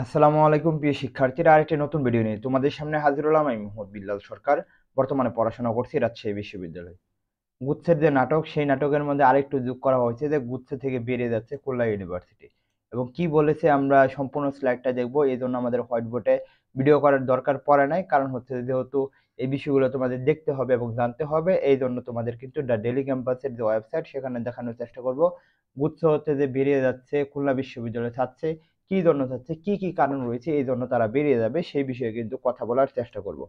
আসসালামু আলাইকুম প্রিয় শিক্ষার্থীরা, আরেকটি নতুন ভিডিও নিয়ে তোমাদের সামনে হাজির হলাম। আমি মোহাম্মদ বিল্লাল সরকার। বর্তমানে পড়াশোনা করছি রাজশাহী বিশ্ববিদ্যালয়ে। গুচ্ছের যে নাটক, সেই নাটকের মধ্যে আরেকটু যোগ করা হয়েছে যে গুচ্ছ থেকে বেরিয়ে যাচ্ছে খুলনা ইউনিভার্সিটি। এবং কি বলেছে আমরা সম্পূর্ণ স্লাইডটা দেখব। এই জন্য আমাদের হোয়াইট বোর্ডে ভিডিও করার দরকার পড়ে নাই, কারণ হচ্ছে যেহেতু এই বিষয়গুলো তোমাদের দেখতে হবে এবং জানতে হবে, এই জন্য তোমাদের কিন্তু দ্য ডেলি ক্যাম্পাসের যে ওয়েবসাইট, সেখানে দেখানোর চেষ্টা করব গুচ্ছ হচ্ছে যে বেরিয়ে যাচ্ছে খুলনা বিশ্ববিদ্যালয়ে ছাড়ছে, কি জন্য চাচ্ছে, কি কি কারণ রয়েছে এই জন্য তারা বেরিয়ে যাবে, সেই বিষয়ে কিন্তু কথা বলার চেষ্টা করব।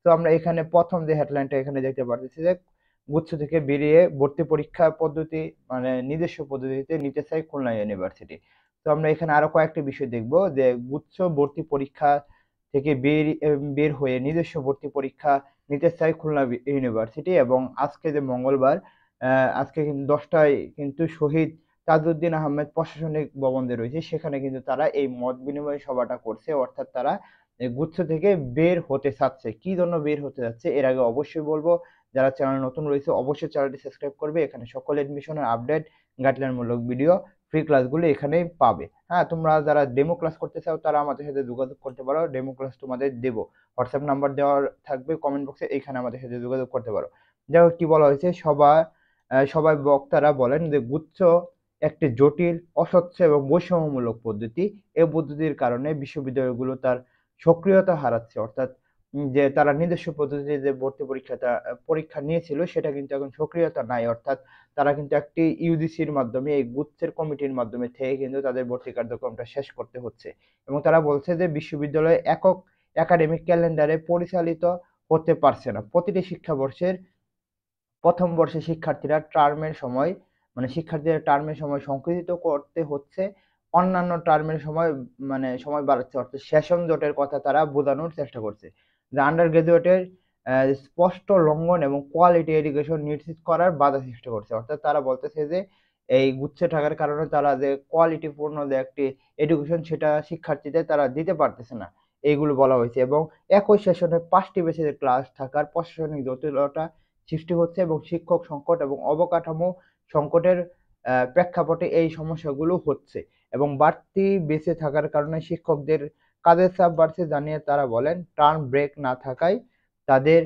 তো আমরা এখানে প্রথম যে হেডলাইনটা এখানে দেখতে পাচ্ছি যে গুচ্ছ থেকে বেরিয়ে ভর্তি পরীক্ষা পদ্ধতি মানে নিজস্ব পদ্ধতিতে নিতে চাই খুলনা ইউনিভার্সিটি। তো আমরা এখানে আরো কয়েকটি বিষয় দেখব যে গুচ্ছ ভর্তি পরীক্ষা থেকে বের হয়ে নিজস্ব ভর্তি পরীক্ষা নিতে চাই খুলনা ইউনিভার্সিটি। এবং আজকে যে মঙ্গলবার, আজকে কিন্তু 10টায় কিন্তু শহীদ তাজউদ্দিন আহমেদ প্রশাসনিক ভবন যে রয়েছে, সেখানে কিন্তু তারা এই মত বিনিময় সভাটা করছে। অর্থাৎ তারা এই গুচ্ছ থেকে বের হতে চাচ্ছে। কি জন্য বের হতে যাচ্ছে এর আগে অবশ্যই বলবো, যারা চ্যানেল নতুন রয়েছে অবশ্যই চ্যানেলটি সাবস্ক্রাইব করবে। এখানে সকল এডমিশনের আপডেট, গাইডলাইন মূলক ভিডিও, ফ্রি ক্লাসগুলো এখানেই পাবে। হ্যাঁ, তোমরা যারা ডেমো ক্লাস করতে চাও তারা আমাদের সাথে যোগাযোগ করতে পারো। ডেমো ক্লাস তোমাদের দেবো, হোয়াটসঅ্যাপ নাম্বার দেওয়া থাকবে কমেন্ট বক্সে, এখানে আমাদের সাথে যোগাযোগ করতে পারো। যাই হোক, কি বলা হয়েছে, সবাই বক্তারা বলেন যে গুচ্ছ একটি জটিল, অস্বচ্ছ এবং বৈষম্যমূলক পদ্ধতি। এই পদ্ধতির কারণে বিশ্ববিদ্যালয়গুলো তার সক্রিয়তা হারাচ্ছে। অর্থাৎ যে তারা নিজস্ব পদ্ধতিতে যে ভর্তি পরীক্ষা নিয়েছিল, সেটা কিন্তু এখন সক্রিয়তা নাই। অর্থাৎ তারা কিন্তু একটি ইউজিসির মাধ্যমে, এই গুচ্ছের কমিটির মাধ্যমে থেকে কিন্তু তাদের ভর্তি কার্যক্রমটা শেষ করতে হচ্ছে। এবং তারা বলছে যে বিশ্ববিদ্যালয় একক একাডেমিক ক্যালেন্ডারে পরিচালিত হতে পারছে না। প্রতিটি শিক্ষাবর্ষের প্রথম বর্ষে শিক্ষার্থীরা টার্মের সময় সংকুচিত করতে হচ্ছে, অন্যান্য টার্মের সময় সময় বাড়াচ্ছে। অর্থাৎ সেশন জটের কথা তারা বোঝানোর চেষ্টা করছে যে আন্ডার গ্রাজুয়েটের স্পষ্ট লঙ্ঘন এবং কোয়ালিটি এডুকেশন নিশ্চিত করার বাধা সৃষ্টি করছে। অর্থাৎ তারা বলতেছে যে এই গুচ্ছ থাকার কারণে তারা যে কোয়ালিটিপূর্ণ যে একটি এডুকেশন, সেটা শিক্ষার্থীদের তারা দিতে পারতেছে না, এইগুলো বলা হয়েছে। এবং একই সেশনে 5টি বেসিসের ক্লাস থাকার প্রশাসনিক জটিলতা সৃষ্টি হচ্ছে এবং শিক্ষক সংকট এবং অবকাঠামো সংকটের প্রেক্ষাপটে এই সমস্যাগুলো হচ্ছে। এবং বাড়তি বেঁচে থাকার কারণে শিক্ষকদের কাজের চাপ বাড়ছে, জানিয়ে তারা বলেন টার্ম ব্রেক না থাকায় তাদের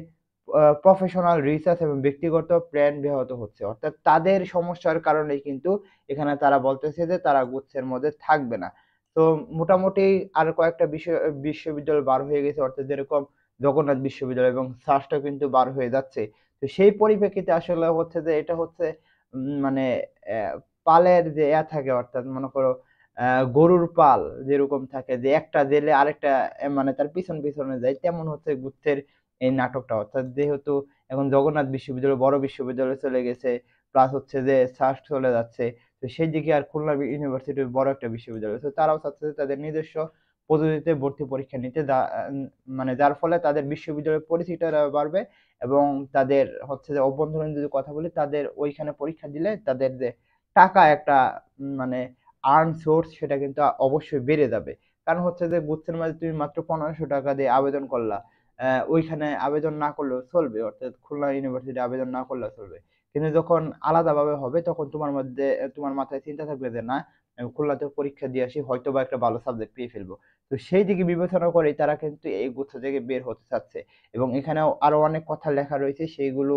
প্রফেশনাল রিসার্চ এবং ব্যক্তিগত প্ল্যান ব্যাহত হচ্ছে। অর্থাৎ তাদের সমস্যার কারণেই কিন্তু এখানে তারা বলতেছে যে তারা গুচ্ছের মধ্যে থাকবে না। তো মোটামুটি আর কয়েকটা বিশ্ববিদ্যালয় বার হয়ে গেছে, অর্থাৎ যেরকম জগন্নাথ বিশ্ববিদ্যালয় এবং সাস্টও কিন্তু বার হয়ে যাচ্ছে। তো সেই পরিপ্রেক্ষিতে আসলে হচ্ছে যে এটা হচ্ছে মানে পালের যে থাকে, অর্থাৎ মনে করো গরুর পাল যেরকম থাকে যে একটা জেলে আরেকটা তার পিছন পিছনে যায়, তেমন হচ্ছে গুচ্ছের এই নাটকটা। অর্থাৎ যেহেতু এখন জগন্নাথ বিশ্ববিদ্যালয় বড় বিশ্ববিদ্যালয়ে চলে গেছে, প্লাস হচ্ছে যে সাস্ট চলে যাচ্ছে, তো সেই দিকে আর খুলনা ইউনিভার্সিটির বড় একটা বিশ্ববিদ্যালয়, তো তারাও চাচ্ছে যে তাদের নিজস্ব পদ্ধতিতে ভর্তি পরীক্ষা নিতে, যার ফলে তাদের বিশ্ববিদ্যালয়ের পরিচিতিটা বাড়বে। এবং তাদের হচ্ছে যে অভ্যন্তরীণ যদি কথা বলি, তাদের ওইখানে পরীক্ষা দিলে তাদের যে টাকা একটা মানে আর্ন সোর্স, সেটা কিন্তু অবশ্যই বেড়ে যাবে। কারণ হচ্ছে যে গুচ্ছের মাঝে তুমি মাত্র 1500 টাকা দিয়ে আবেদন করলা, ওইখানে আবেদন না করলেও চলবে, অর্থাৎ খুলনা ইউনিভার্সিটি আবেদন না করলেও চলবে। কিন্তু যখন আলাদাভাবে হবে, তখন তোমার মাথায় চিন্তা থাকবে যে না, আমি খুলনাতে পরীক্ষা দিয়ে আসি, হয়তো বা একটা ভালো সাবজেক্ট পেয়ে ফেলবো। তো সেই দিকে বিবেচনা করে তারা কিন্তু এই গুচ্ছ থেকে বের হতে চাচ্ছে। এবং এখানেও আরো অনেক কথা লেখা রয়েছে, সেইগুলো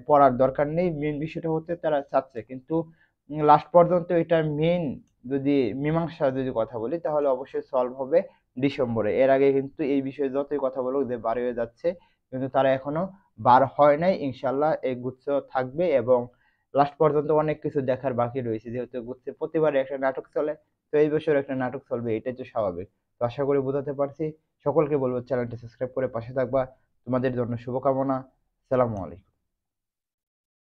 পড়ার দরকার নেই। মেন বিষয়টা হচ্ছে তারা চাচ্ছে, কিন্তু লাস্ট পর্যন্ত এটার মেন যদি মীমাংসা যদি কথা বলি, তাহলে অবশ্যই সলভ হবে ডিসেম্বরে। এর আগে কিন্তু এই বিষয়ে যতই কথা বলুক যে বার হয়ে যাচ্ছে, কিন্তু তারা এখনো বার হয় নাই। ইনশাল্লাহ এই গুচ্ছ থাকবে এবং লাস্ট পর্যন্ত অনেক কিছু দেখার বাকি রয়েছে। যেহেতু গুচ্ছে প্রতিবারে একটা নাটক চলে, তো এই বছর একটা নাটক চলবে, এটাই তো স্বাভাবিক। তো আশা করি বোঝাতে পারছি। সকলকে বলবো চ্যানেলটি সাবস্ক্রাইব করে পাশে থাকবা। তোমাদের জন্য শুভকামনা। আসসালামু আলাইকুম।